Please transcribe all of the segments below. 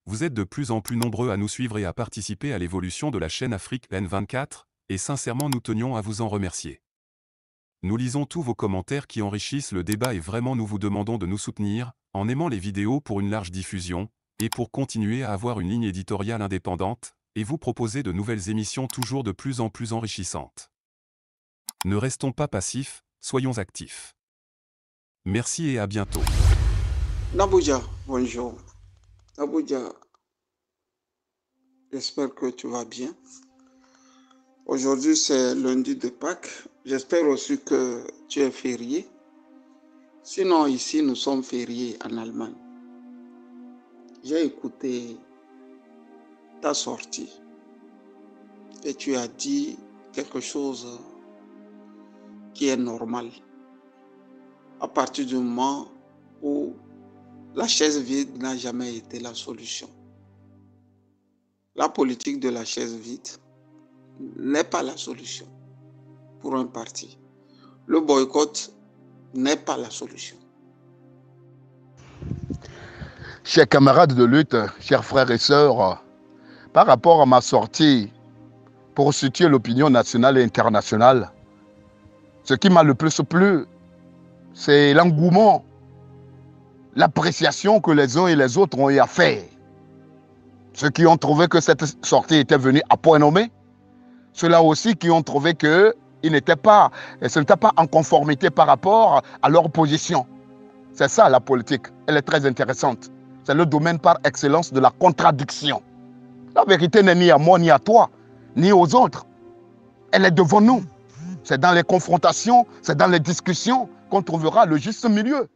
Vous êtes de plus en plus nombreux à nous suivre et à participer à l'évolution de la chaîne Afrique N24, et sincèrement nous tenions à vous en remercier. Nous lisons tous vos commentaires qui enrichissent le débat et vraiment nous vous demandons de nous soutenir, en aimant les vidéos pour une large diffusion, et pour continuer à avoir une ligne éditoriale indépendante, et vous proposer de nouvelles émissions toujours de plus en plus enrichissantes. Ne restons pas passifs, soyons actifs. Merci et à bientôt. Nabouja, bonjour. Nabouja, j'espère que tu vas bien. Aujourd'hui, c'est lundi de Pâques. J'espère aussi que tu es férié. Sinon, ici, nous sommes fériés en Allemagne. J'ai écouté ta sortie et tu as dit quelque chose qui est normal. À partir du moment où la chaise vide n'a jamais été la solution. La politique de la chaise vide n'est pas la solution pour un parti. Le boycott n'est pas la solution. Chers camarades de lutte, chers frères et sœurs, par rapport à ma sortie pour situer l'opinion nationale et internationale, ce qui m'a le plus plu, c'est l'engouement, l'appréciation que les uns et les autres ont eu à faire. Ceux qui ont trouvé que cette sortie était venue à point nommé, ceux-là aussi qui ont trouvé que ce n'était pas en conformité par rapport à leur position. C'est ça la politique, elle est très intéressante. C'est le domaine par excellence de la contradiction. La vérité n'est ni à moi, ni à toi, ni aux autres. Elle est devant nous. C'est dans les confrontations, c'est dans les discussions qu'on trouvera le juste milieu.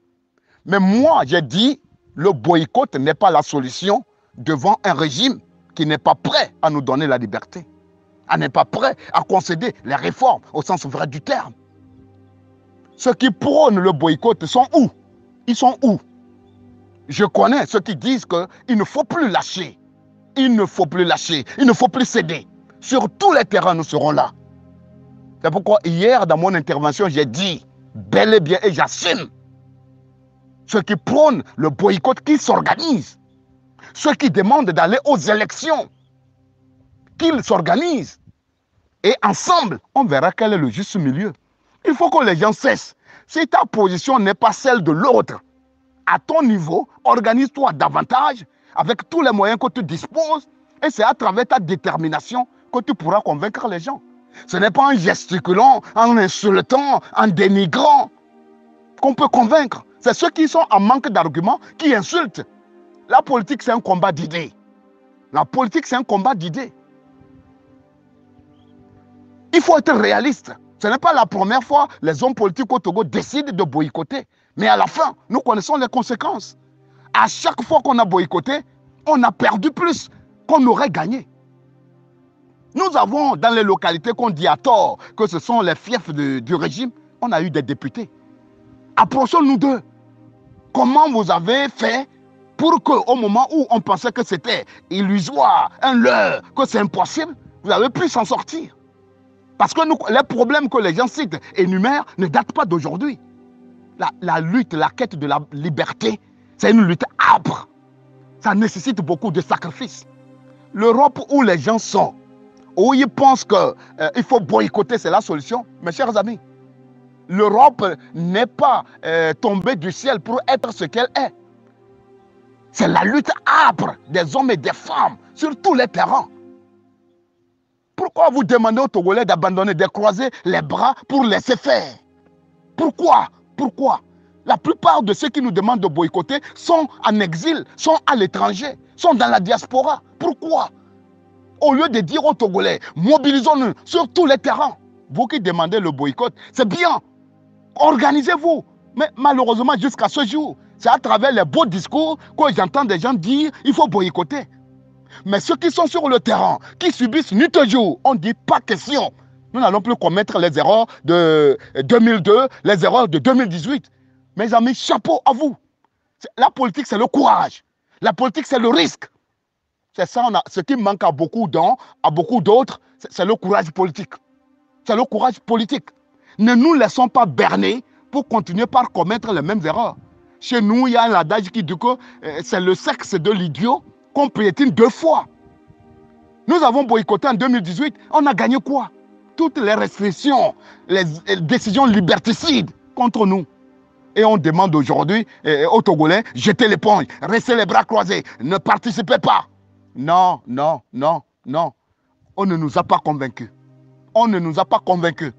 Mais moi, j'ai dit, le boycott n'est pas la solution devant un régime qui n'est pas prêt à nous donner la liberté, n'est pas prêt à concéder les réformes au sens vrai du terme. Ceux qui prônent le boycott sont où? Ils sont où? Je connais ceux qui disent qu'il ne faut plus lâcher. Il ne faut plus lâcher. Il ne faut plus céder. Sur tous les terrains, nous serons là. C'est pourquoi hier, dans mon intervention, j'ai dit bel et bien, et j'assume, ceux qui prônent le boycott, qui s'organisent. Ceux qui demandent d'aller aux élections, qu'ils s'organisent. Et ensemble, on verra quel est le juste milieu. Il faut que les gens cessent. Si ta position n'est pas celle de l'autre, à ton niveau, organise-toi davantage avec tous les moyens que tu disposes et c'est à travers ta détermination que tu pourras convaincre les gens. Ce n'est pas en gesticulant, en insultant, en dénigrant qu'on peut convaincre. C'est ceux qui sont en manque d'arguments qui insultent. La politique, c'est un combat d'idées. La politique, c'est un combat d'idées. Il faut être réaliste. Ce n'est pas la première fois que les hommes politiques au Togo décident de boycotter. Mais à la fin, nous connaissons les conséquences. À chaque fois qu'on a boycotté, on a perdu plus qu'on aurait gagné. Nous avons dans les localités qu'on dit à tort que ce sont les fiefs du régime, on a eu des députés. Approchons-nous d'eux. Comment vous avez fait pour qu'au moment où on pensait que c'était illusoire, un leurre, que c'est impossible, vous avez pu s'en sortir? Parce que les problèmes que les gens citent, énumèrent, ne datent pas d'aujourd'hui. La lutte, la quête de la liberté, c'est une lutte âpre. Ça nécessite beaucoup de sacrifices. L'Europe où les gens sont, où ils pensent qu'il faut boycotter, c'est la solution. Mes chers amis, l'Europe n'est pas tombée du ciel pour être ce qu'elle est. C'est la lutte âpre des hommes et des femmes sur tous les terrains. Pourquoi vous demandez aux Togolais d'abandonner, de croiser les bras pour laisser faire? Pourquoi? Pourquoi? La plupart de ceux qui nous demandent de boycotter sont en exil, sont à l'étranger, sont dans la diaspora. Pourquoi? Au lieu de dire aux Togolais, mobilisons-nous sur tous les terrains. Vous qui demandez le boycott, c'est bien. Organisez-vous. Mais malheureusement, jusqu'à ce jour, c'est à travers les beaux discours que j'entends des gens dire qu'il faut boycotter. Mais ceux qui sont sur le terrain, qui subissent nuit et jour, on ne dit pas question. Nous n'allons plus commettre les erreurs de 2002, les erreurs de 2018. Mes amis, chapeau à vous. La politique, c'est le courage. La politique, c'est le risque. C'est ça, ce qui manque à beaucoup d'autres, c'est le courage politique. C'est le courage politique. Ne nous laissons pas berner pour continuer par commettre les mêmes erreurs. Chez nous, il y a un adage qui dit que c'est le sexe de l'idiot qu'on piétine 2 fois. Nous avons boycotté en 2018, on a gagné quoi? Toutes les restrictions, les décisions liberticides contre nous. Et on demande aujourd'hui aux Togolais, jetez l'éponge, restez les bras croisés, ne participez pas. Non, non, non, non. On ne nous a pas convaincus. On ne nous a pas convaincus.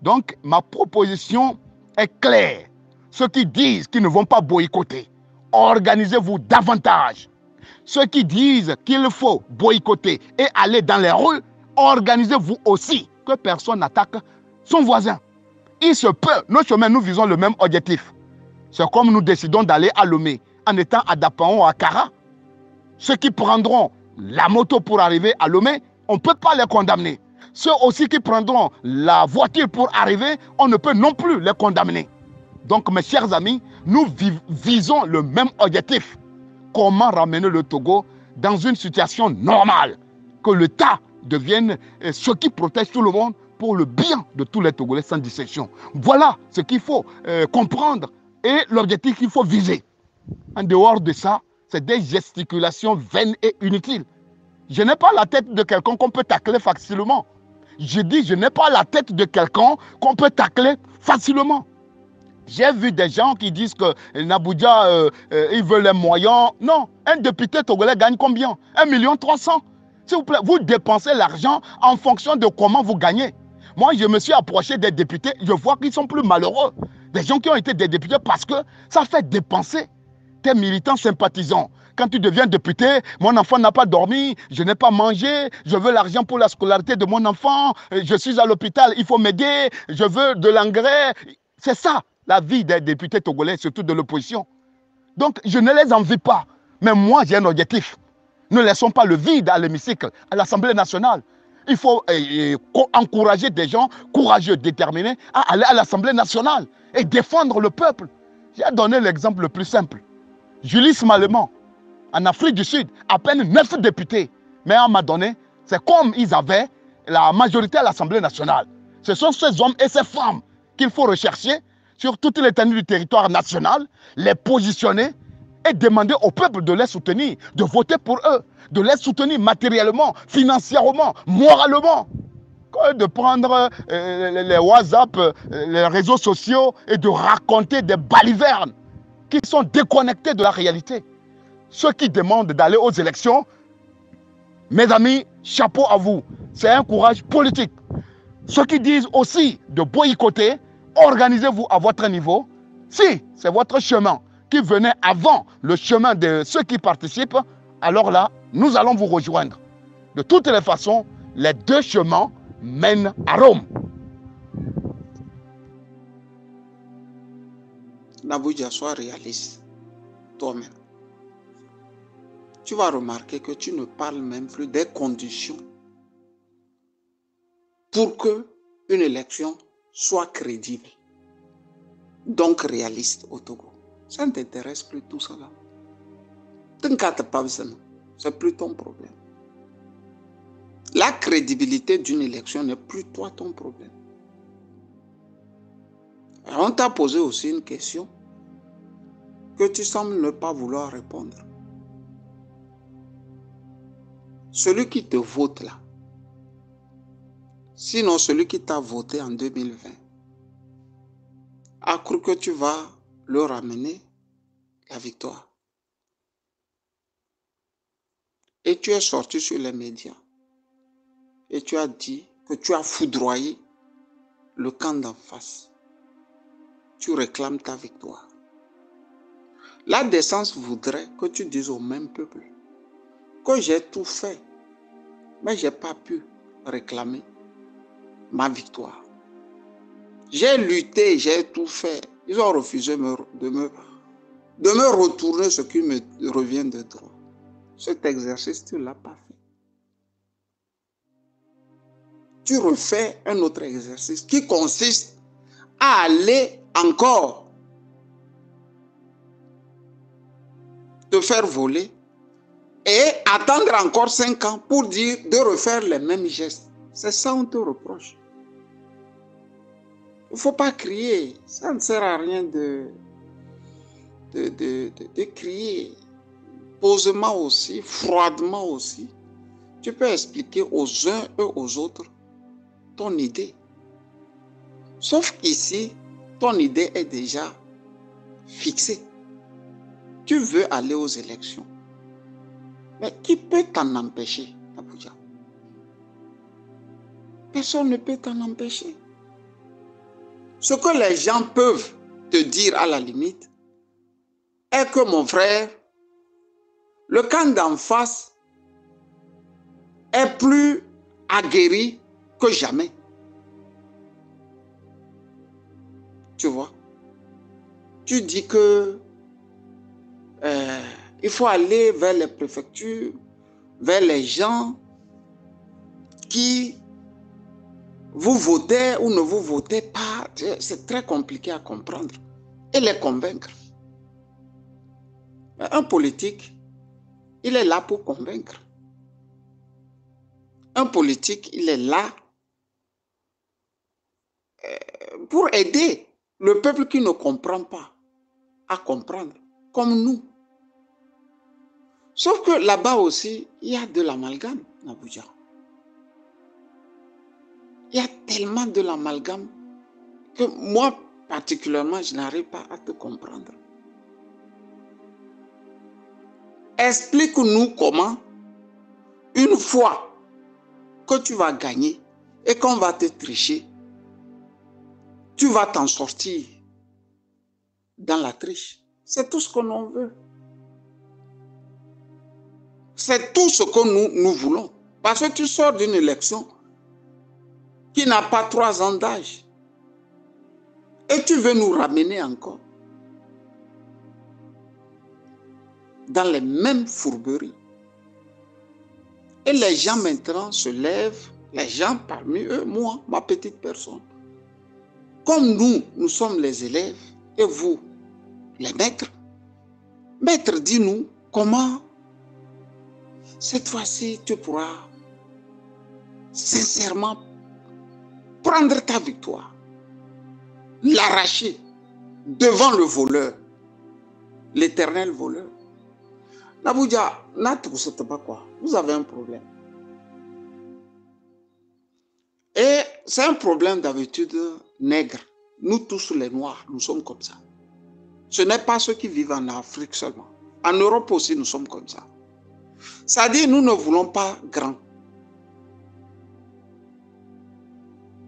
Donc, ma proposition est claire. Ceux qui disent qu'ils ne vont pas boycotter, organisez-vous davantage. Ceux qui disent qu'il faut boycotter et aller dans les rues, organisez-vous aussi. Que personne n'attaque son voisin. Il se peut, nos chemins, nous visons le même objectif. C'est comme nous décidons d'aller à Lomé en étant à Dapaon ou à Kara. Ceux qui prendront la moto pour arriver à Lomé, on ne peut pas les condamner. Ceux aussi qui prendront la voiture pour arriver, on ne peut non plus les condamner. Donc, mes chers amis, nous visons le même objectif. Comment ramener le Togo dans une situation normale? Que l'État devienne ce qui protège tout le monde pour le bien de tous les Togolais sans distinction. Voilà ce qu'il faut comprendre et l'objectif qu'il faut viser. En dehors de ça, c'est des gesticulations vaines et inutiles. Je n'ai pas la tête de quelqu'un qu'on peut tacler facilement. Je dis, je n'ai pas la tête de quelqu'un qu'on peut tacler facilement. J'ai vu des gens qui disent que Naboudia, il veut les moyens. Non, un député togolais gagne combien? 1,3 million. S'il vous plaît, vous dépensez l'argent en fonction de comment vous gagnez. Moi, je me suis approché des députés, je vois qu'ils sont plus malheureux. Des gens qui ont été des députés parce que ça fait dépenser tes militants sympathisants. Quand tu deviens député, mon enfant n'a pas dormi, je n'ai pas mangé, je veux l'argent pour la scolarité de mon enfant, je suis à l'hôpital, il faut m'aider, je veux de l'engrais. C'est ça, la vie des députés togolais, surtout de l'opposition. Donc, je ne les envie pas. Mais moi, j'ai un objectif. Ne laissons pas le vide à l'hémicycle, à l'Assemblée nationale. Il faut encourager des gens courageux, déterminés à aller à l'Assemblée nationale et défendre le peuple. J'ai donné l'exemple le plus simple. Julius Malema, en Afrique du Sud, à peine 9 députés. Mais à un moment donné, c'est comme ils avaient la majorité à l'Assemblée nationale. Ce sont ces hommes et ces femmes qu'il faut rechercher sur toute l'étendue du territoire national, les positionner et demander au peuple de les soutenir, de voter pour eux, de les soutenir matériellement, financièrement, moralement. Que de prendre les WhatsApp, les réseaux sociaux et de raconter des balivernes qui sont déconnectés de la réalité. Ceux qui demandent d'aller aux élections, mes amis, chapeau à vous. C'est un courage politique. Ceux qui disent aussi de boycotter, organisez-vous à votre niveau. Si c'est votre chemin qui venait avant le chemin de ceux qui participent, alors là, nous allons vous rejoindre. De toutes les façons, les deux chemins mènent à Rome. Naboudia, sois réaliste, toi-même. Tu vas remarquer que tu ne parles même plus des conditions pour que une élection soit crédible, donc réaliste au Togo. Ça ne t'intéresse plus tout cela. C'est plus ton problème. La crédibilité d'une élection n'est plus toi ton problème. Alors on t'a posé aussi une question que tu sembles ne pas vouloir répondre. Celui qui te vote là, sinon celui qui t'a voté en 2020, a cru que tu vas leur ramener la victoire. Et tu es sorti sur les médias et tu as dit que tu as foudroyé le camp d'en face. Tu réclames ta victoire. La décence voudrait que tu dises au même peuple que j'ai tout fait, mais je n'ai pas pu réclamer ma victoire. J'ai lutté, j'ai tout fait. Ils ont refusé de me retourner ce qui me revient de droit. Cet exercice, tu ne l'as pas fait. Tu refais un autre exercice qui consiste à aller encore te faire voler et attendre encore 5 ans pour dire de refaire les mêmes gestes. C'est ça qu'on te reproche. Il ne faut pas crier. Ça ne sert à rien de crier. posément aussi, froidement aussi, tu peux expliquer aux uns et aux autres ton idée. Sauf qu'ici, ton idée est déjà fixée. Tu veux aller aux élections. Mais qui peut t'en empêcher, Abuja? Personne ne peut t'en empêcher. Ce que les gens peuvent te dire à la limite est que, mon frère, le camp d'en face est plus aguerri que jamais. Tu vois? Tu dis que il faut aller vers les préfectures, vers les gens qui vous votez ou ne vous votez pas. C'est très compliqué à comprendre et les convaincre. Un politique, il est là pour convaincre. Un politique, il est là pour aider le peuple qui ne comprend pas à comprendre, comme nous. Sauf que là-bas aussi, il y a de l'amalgame, Abuja. Il y a tellement de l'amalgame que moi, particulièrement, je n'arrive pas à te comprendre. Explique-nous comment, une fois que tu vas gagner et qu'on va te tricher, tu vas t'en sortir dans la triche. C'est tout ce que l'on veut. C'est tout ce que nous voulons. Parce que tu sors d'une élection qui n'a pas 3 ans d'âge. Et tu veux nous ramener encore dans les mêmes fourberies. Et les gens maintenant se lèvent, les gens parmi eux, moi, ma petite personne. Comme nous sommes les élèves et vous, les maîtres. Maître, dis-nous comment cette fois-ci tu pourras sincèrement prendre ta victoire, l'arracher devant le voleur, l'éternel voleur. Abuja, vous avez un problème. Et c'est un problème d'habitude nègre. Nous tous les Noirs, nous sommes comme ça. Ce n'est pas ceux qui vivent en Afrique seulement. En Europe aussi, nous sommes comme ça. C'est-à-dire, nous ne voulons pas grand.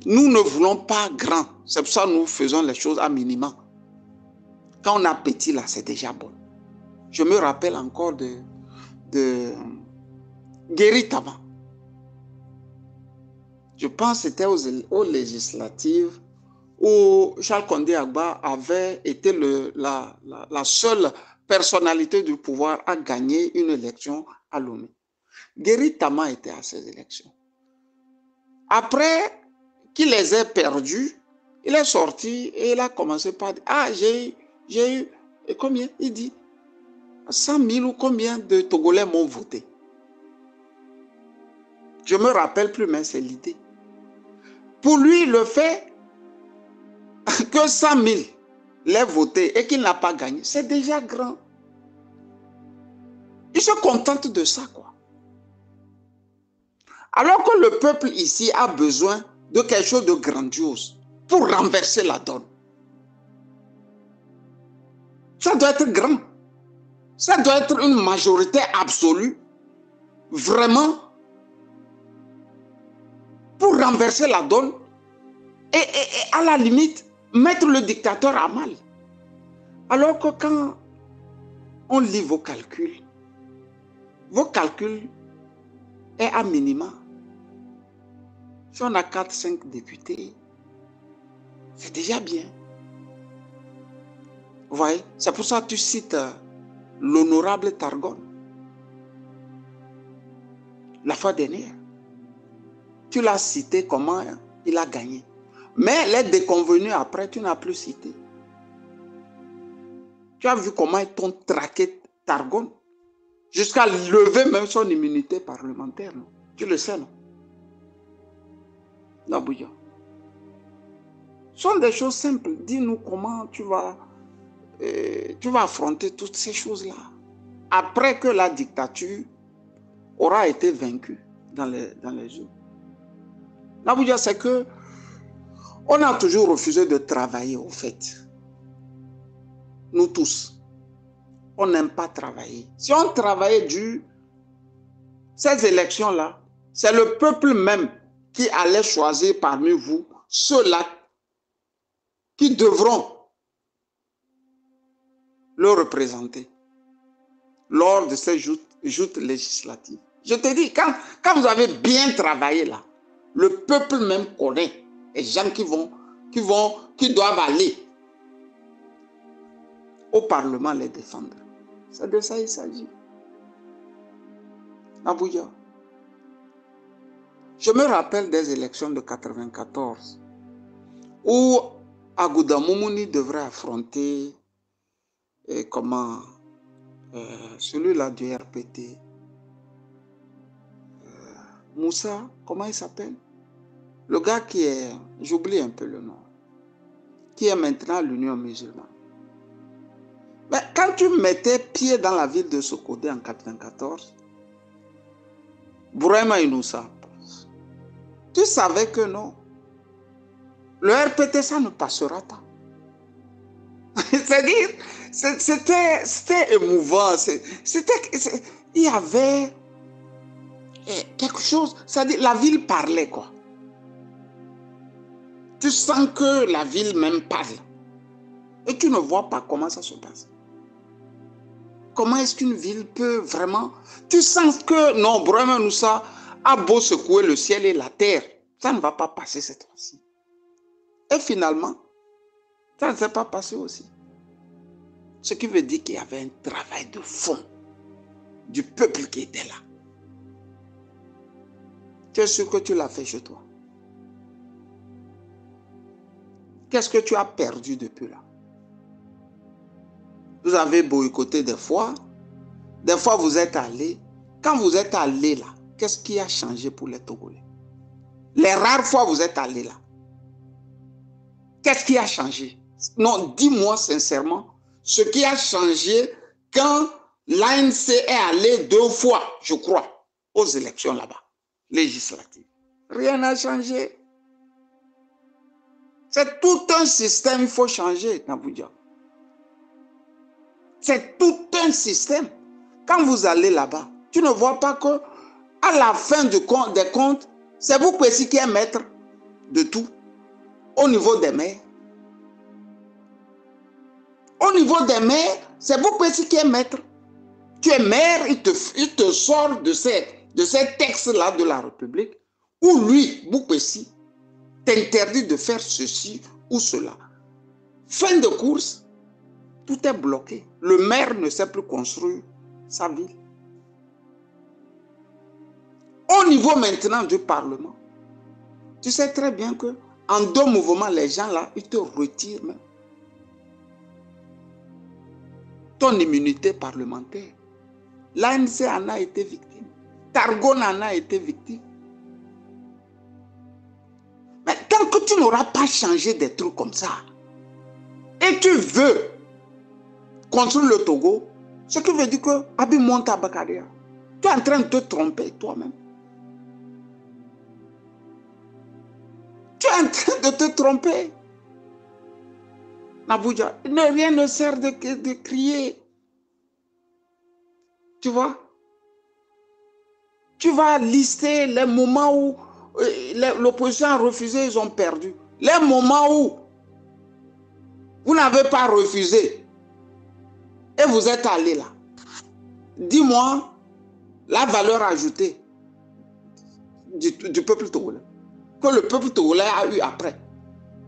Nous ne voulons pas grand. C'est pour ça que nous faisons les choses à minima. Quand on a petit, là, c'est déjà bon. Je me rappelle encore de Guéry Tama. Je pense que c'était aux législatives où Charles Condé Agba avait été la seule personnalité du pouvoir à gagner une élection à l'ONU. Guéry Tama était à ces élections. Après qu'il les ait perdues, il est sorti et il a commencé par dire, ah, j'ai eu, et combien? Il dit, 100 000 ou combien de Togolais m'ont voté. Je ne me rappelle plus, mais c'est l'idée. Pour lui, le fait que 100 000 l'aient voté et qu'il n'a pas gagné, c'est déjà grand. Il se contente de ça, quoi. Alors que le peuple ici a besoin de quelque chose de grandiose pour renverser la donne. Ça doit être grand. Ça doit être une majorité absolue, vraiment, pour renverser la donne et à la limite, mettre le dictateur à mal. Alors que quand on lit vos calculs est à minima. Si on a 4-5 députés, c'est déjà bien. Vous voyez, c'est pour ça que tu cites l'honorable Targon. La fois dernière, tu l'as cité comment il a gagné. Mais les déconvenus après, tu n'as plus cité. Tu as vu comment ils t'ont traqué Targon jusqu'à lever même son immunité parlementaire. Non? Tu le sais, non? La bouillon. Ce sont des choses simples. Dis-nous comment tu vas affronter toutes ces choses-là. après que la dictature aura été vaincue dans les jours. Là, c'est que on a toujours refusé de travailler, au fait. Nous tous, on n'aime pas travailler. Si on travaillait dur, ces élections-là, c'est le peuple même qui allait choisir parmi vous ceux-là qui devront le représenter lors de ces joutes législatives. Je te dis, quand vous avez bien travaillé là, le peuple même connaît les gens qui doivent aller au Parlement les défendre. C'est de ça qu'il s'agit. Abuja. Je me rappelle des élections de 1994 où Agouda Moumouni devrait affronter celui-là du RPT. Moussa, comment il s'appelle? Le gars qui est, j'oublie un peu le nom, qui est maintenant à l'Union musulmane. Mais quand tu mettais pied dans la ville de Sokodé en 1994, Bourema Inoussa, tu savais que non. Le RPT, ça ne passera pas. C'est-à-dire, c'était émouvant. Il y avait quelque chose. C'est-à-dire, la ville parlait, quoi. Tu sens que la ville même parle. Et tu ne vois pas comment ça se passe. Comment est-ce qu'une ville peut vraiment... Tu sens que, non, Bourema Inoussa a beau secouer le ciel et la terre, ça ne va pas passer cette fois-ci. Et finalement, ça ne s'est pas passé aussi. Ce qui veut dire qu'il y avait un travail de fond du peuple qui était là. Tu es sûr que tu l'as fait chez toi? Qu'est-ce que tu as perdu depuis là? Vous avez boycotté des fois vous êtes allé. Quand vous êtes allé là, qu'est-ce qui a changé pour les Togolais? Les rares fois vous êtes allé là, qu'est-ce qui a changé? Non, dis-moi sincèrement, ce qui a changé quand l'ANC est allé 2 fois, je crois, aux élections là-bas, législatives. Rien n'a changé. C'est tout un système, il faut changer, Naboudia. C'est tout un système. Quand vous allez là-bas, tu ne vois pas que à la fin des comptes, c'est vous qui est maître de tout au niveau des maires. Au niveau des maires, c'est vous qui est maître. Tu es maire, il te sort de ces textes-là de la République où lui, Boupessi, t'interdit de faire ceci ou cela. Fin de course, tout est bloqué. Le maire ne sait plus construire sa ville. Au niveau maintenant du Parlement, tu sais très bien que en 2 mouvements, les gens là, ils te retirent même ton immunité parlementaire. L'ANC en a été victime. Targon en a été victime. Mais tant que tu n'auras pas changé des trucs comme ça, et tu veux construire le Togo, ce qui veut dire que Abi monte à Bakaria. Tu es en train de te tromper toi-même. Tu es en train de te tromper. Nabouja, rien ne sert de crier. Tu vois? Tu vas lister les moments où l'opposition a refusé, ils ont perdu. Les moments où vous n'avez pas refusé et vous êtes allé là. Dis-moi la valeur ajoutée du peuple togolais. Que le peuple togolais a eu après.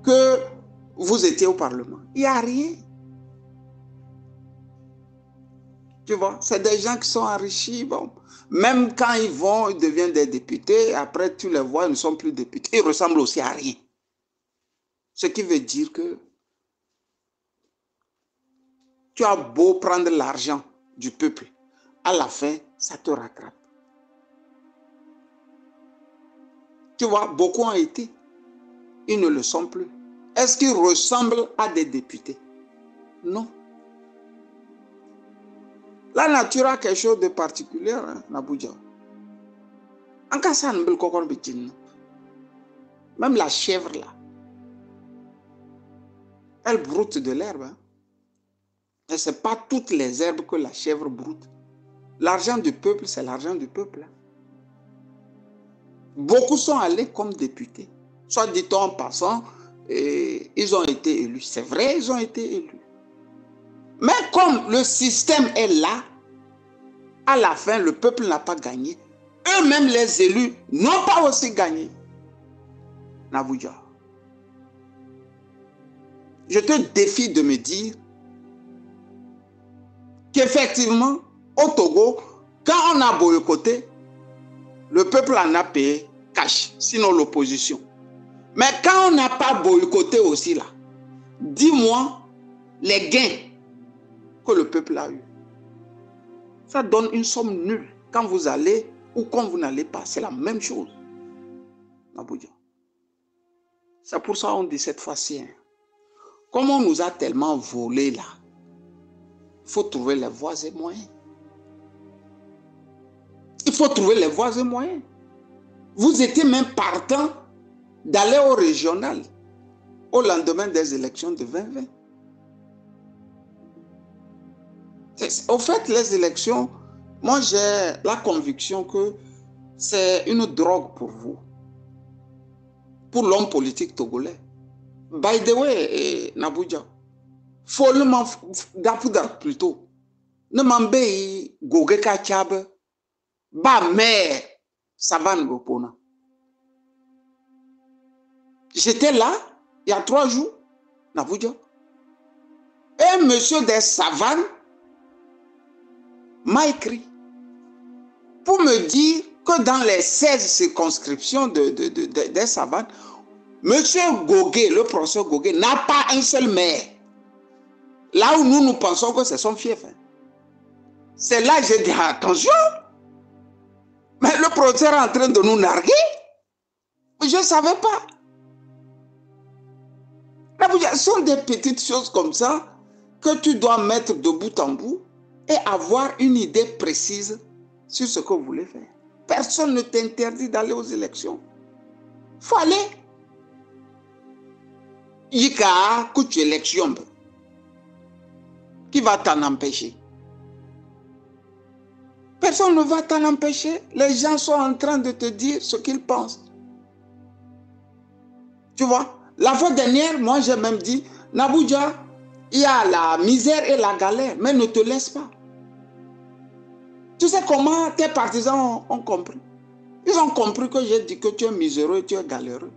Que vous étiez au Parlement. Il n'y a rien. Tu vois, c'est des gens qui sont enrichis. Bon. Même quand ils deviennent des députés, après tu les vois, ils ne sont plus députés. Ils ressemblent aussi à rien. Ce qui veut dire que tu as beau prendre l'argent du peuple, à la fin, ça te rattrape. Tu vois, beaucoup ont été. Ils ne le sont plus. Est-ce qu'ils ressemblent à des députés? Non. La nature a quelque chose de particulier, hein, Nabouja. En cas ça, même la chèvre là, elle broute de l'herbe. Hein. Et ce n'est pas toutes les herbes que la chèvre broute. L'argent du peuple, c'est l'argent du peuple. Hein. Beaucoup sont allés comme députés. Soit dit-on en passant, ils ont été élus. C'est vrai, ils ont été élus. Mais comme le système est là, à la fin, le peuple n'a pas gagné. Eux-mêmes, les élus, n'ont pas aussi gagné. Nabouja. Je te défie de me dire qu'effectivement, au Togo, quand on a boycotté, le peuple en a payé cash, sinon l'opposition. Mais quand on n'a pas boycotté aussi là, dis-moi les gains que le peuple a eu. Ça donne une somme nulle. Quand vous allez ou quand vous n'allez pas, c'est la même chose. Nabouja. C'est pour ça qu'on dit cette fois-ci, hein, comme on nous a tellement volé là, il faut trouver les voies et moyens. Il faut trouver les voies et moyens. Vous étiez même partant d'aller au régional au lendemain des élections de 2020. Au fait, les élections, moi j'ai la conviction que c'est une drogue pour vous, pour l'homme politique togolais. By the way, Nabouja, follement d'Apoudar plutôt, ne m'embête goge kachab, ba mère, savane gopona. J'étais là, il y a 3 jours, Nabouja, et monsieur des savanes m'a écrit pour me dire que dans les 16 circonscriptions des savanes, monsieur Gogué, le professeur Gogué, n'a pas un seul maire. Là où nous pensons que c'est son fief. Hein. C'est là que j'ai dit attention. Mais le professeur est en train de nous narguer. Je ne savais pas. Ce sont des petites choses comme ça que tu dois mettre de bout en bout et avoir une idée précise sur ce que vous voulez faire. Personne ne t'interdit d'aller aux élections. Il faut aller. Yika, kutu élection. Qui va t'en empêcher? Personne ne va t'en empêcher. Les gens sont en train de te dire ce qu'ils pensent. Tu vois, la fois dernière, moi j'ai même dit, Nabouja, il y a la misère et la galère, mais ne te laisse pas. Tu sais comment tes partisans ont compris? Ils ont compris que j'ai dit que tu es miséreux et tu es galéreux.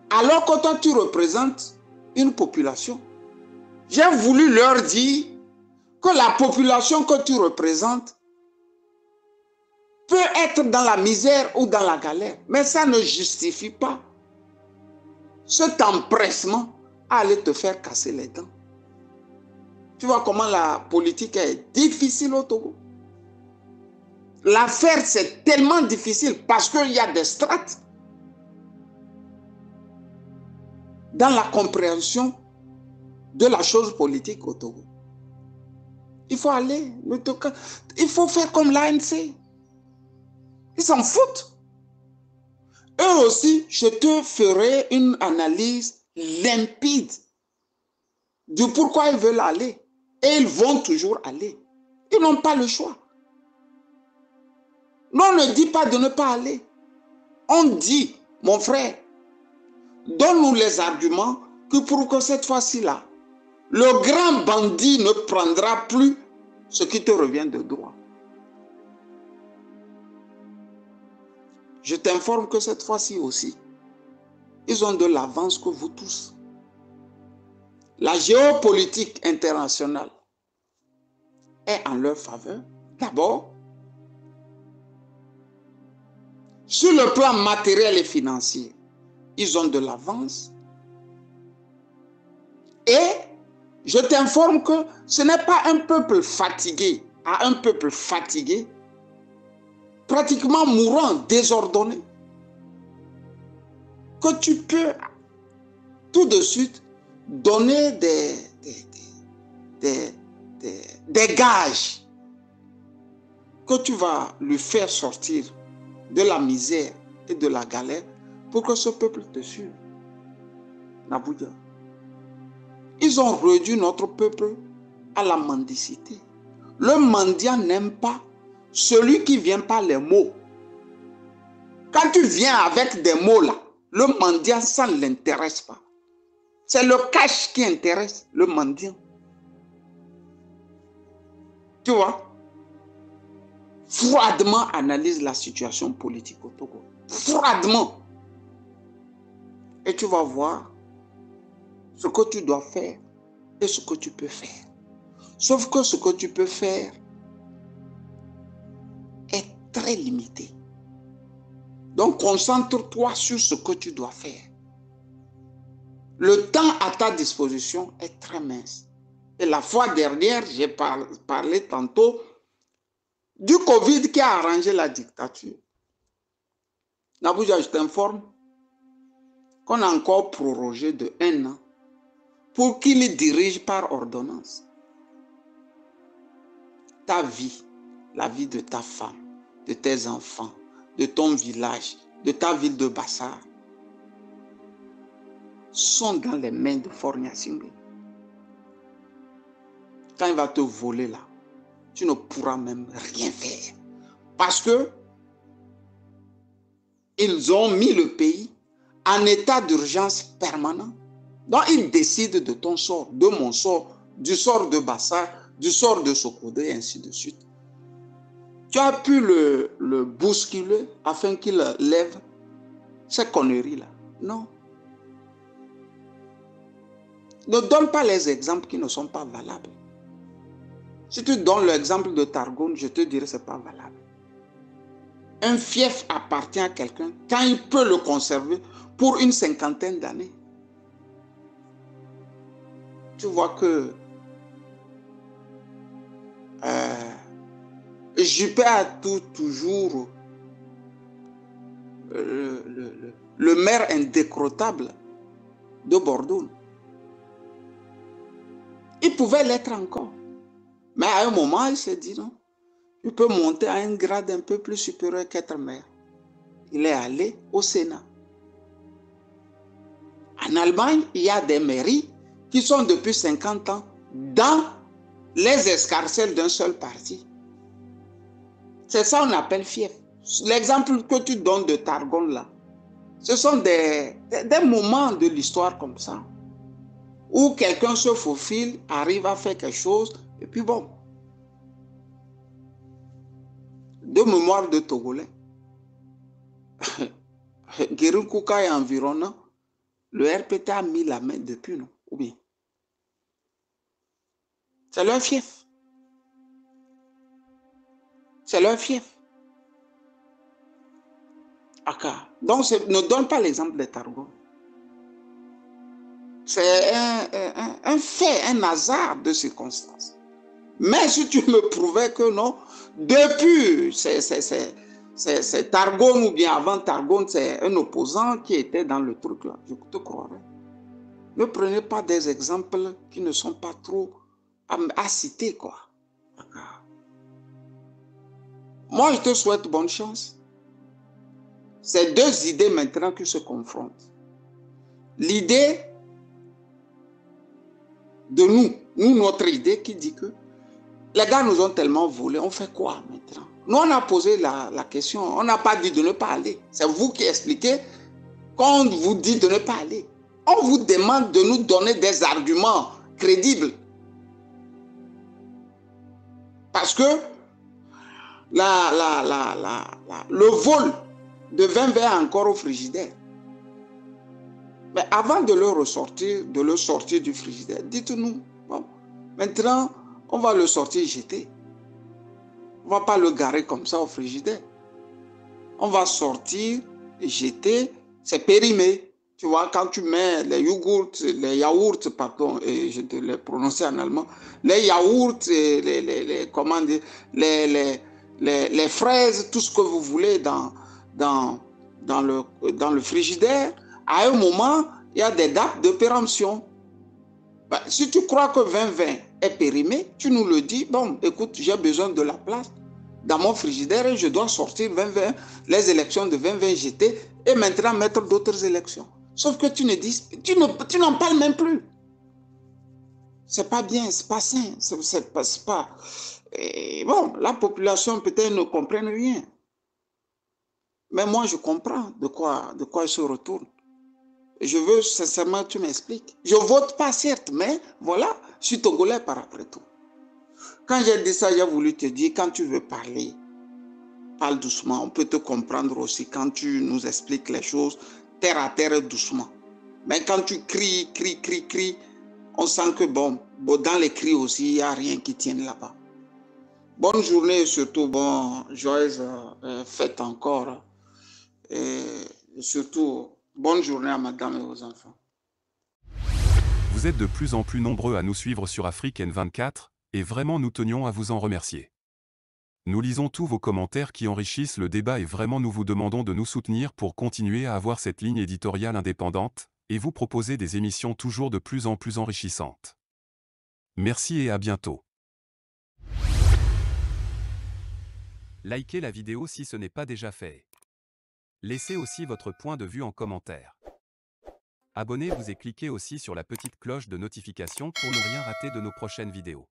Alors que toi, tu représentes une population. J'ai voulu leur dire que la population que tu représentes peut être dans la misère ou dans la galère. Mais ça ne justifie pas cet empressement à aller te faire casser les dents. Tu vois comment la politique est difficile au Togo. L'affaire, c'est tellement difficile parce qu'il y a des strates dans la compréhension de la chose politique au Togo. Il faut aller, il faut faire comme l'ANC. Ils s'en foutent. Eux aussi, je te ferai une analyse limpide du pourquoi ils veulent aller. Et ils vont toujours aller. Ils n'ont pas le choix. Non, on ne dit pas de ne pas aller. On dit, mon frère, donne-nous les arguments que pour que cette fois-ci-là, le grand bandit ne prendra plus ce qui te revient de droit. Je t'informe que cette fois-ci aussi, ils ont de l'avance que vous tous. La géopolitique internationale est en leur faveur. D'abord, sur le plan matériel et financier, ils ont de l'avance. Et je t'informe que ce n'est pas un peuple fatigué, à un peuple fatigué, pratiquement mourant, désordonné, que tu peux tout de suite donner des gages que tu vas lui faire sortir de la misère et de la galère pour que ce peuple te suive. Naboudia. Ils ont réduit notre peuple à la mendicité. Le mendiant n'aime pas celui qui vient par les mots. Quand tu viens avec des mots là, le mendiant, ça ne l'intéresse pas. C'est le cash qui intéresse le mendiant. Tu vois? Froidement analyse la situation politique au Togo. Froidement. Et tu vas voir ce que tu dois faire et ce que tu peux faire. Sauf que ce que tu peux faire est très limité. Donc concentre-toi sur ce que tu dois faire. Le temps à ta disposition est très mince. Et la fois dernière, j'ai parlé tantôt du Covid qui a arrangé la dictature. Nabouja, je t'informe qu'on a encore prorogé de 1 an pour qu'il dirige par ordonnance. Ta vie, la vie de ta femme, de tes enfants, de ton village, de ta ville de Bassar, sont dans les mains de Fornia Singbe. Quand il va te voler là, tu ne pourras même rien faire. Parce que ils ont mis le pays en état d'urgence permanent. Donc ils décident de ton sort, de mon sort, du sort de Bassar, du sort de Sokodo et ainsi de suite. Tu as pu le bousculer afin qu'il lève ces conneries-là. Non. Ne donne pas les exemples qui ne sont pas valables. Si tu donnes l'exemple de Targon, je te dirai que ce n'est pas valable. Un fief appartient à quelqu'un quand il peut le conserver pour une 50aine d'années. Tu vois que Juppé a toujours le maire indécrottable de Bordeaux. Il pouvait l'être encore. Mais à un moment, il s'est dit non. Il peut monter à un grade un peu plus supérieur qu'être maire. Il est allé au Sénat. En Allemagne, il y a des mairies qui sont depuis 50 ans dans les escarcelles d'un seul parti. C'est ça qu'on appelle fief. L'exemple que tu donnes de Targon là, ce sont des moments de l'histoire comme ça, où quelqu'un se faufile, arrive à faire quelque chose, et puis bon. De mémoire de Togolais. Guérin Kouka et environnant, le RPT a mis la main depuis, non? Ou bien? C'est leur fief. C'est leur fief. Aka. Donc, ne donne pas l'exemple des Targon. C'est un fait, un hasard de circonstances. Mais si tu me prouvais que non, depuis, c'est Targon ou bien avant Targon, c'est un opposant qui était dans le truc là, je te croirais. Ne prenez pas des exemples qui ne sont pas trop à citer, quoi. Moi, je te souhaite bonne chance. C'est deux idées maintenant qui se confrontent. L'idée de nous, notre idée qui dit que les gars nous ont tellement volé, on fait quoi maintenant? Nous, on a posé la question, on n'a pas dit de ne pas aller. C'est vous qui expliquez quand on vous dit de ne pas aller. On vous demande de nous donner des arguments crédibles. Parce que le vol de 20 verres encore au frigidaire. Mais avant de le sortir du frigidaire, dites-nous, bon, maintenant, on va le sortir jeter. On ne va pas le garer comme ça au frigidaire. On va sortir, jeter, c'est périmé. Tu vois, quand tu mets les yaourts, pardon, et je te l'ai prononcé en allemand, les yaourts, comment dire, les fraises, tout ce que vous voulez dans le frigidaire, à un moment, il y a des dates de péremption. Ben, si tu crois que 2020 est périmé, tu nous le dis, bon, écoute, j'ai besoin de la place, dans mon frigidaire et je dois sortir 2020, les élections de 2020 GT et maintenant mettre d'autres élections. Sauf que tu n'en parles même plus. C'est pas bien, c'est pas sain, c'est pas. Et bon, la population peut-être ne comprenne rien. Mais moi, je comprends de quoi il se retourne. Je veux sincèrement que tu m'expliques. Je ne vote pas, certes, mais voilà, je suis togolais par après tout. Quand j'ai dit ça, j'ai voulu te dire, quand tu veux parler, parle doucement. On peut te comprendre aussi quand tu nous expliques les choses terre à terre doucement. Mais quand tu cries, on sent que bon, dans les cris aussi, il n'y a rien qui tienne là-bas. Bonne journée et surtout, bon, joyeuse fête encore. Et surtout, bonne journée à madame et aux enfants. Vous êtes de plus en plus nombreux à nous suivre sur Afrique N24, et vraiment nous tenions à vous en remercier. Nous lisons tous vos commentaires qui enrichissent le débat et vraiment nous vous demandons de nous soutenir pour continuer à avoir cette ligne éditoriale indépendante, et vous proposer des émissions toujours de plus en plus enrichissantes. Merci et à bientôt. Likez la vidéo si ce n'est pas déjà fait. Laissez aussi votre point de vue en commentaire. Abonnez-vous et cliquez aussi sur la petite cloche de notification pour ne rien rater de nos prochaines vidéos.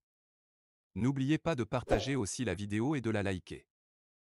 N'oubliez pas de partager aussi la vidéo et de la liker.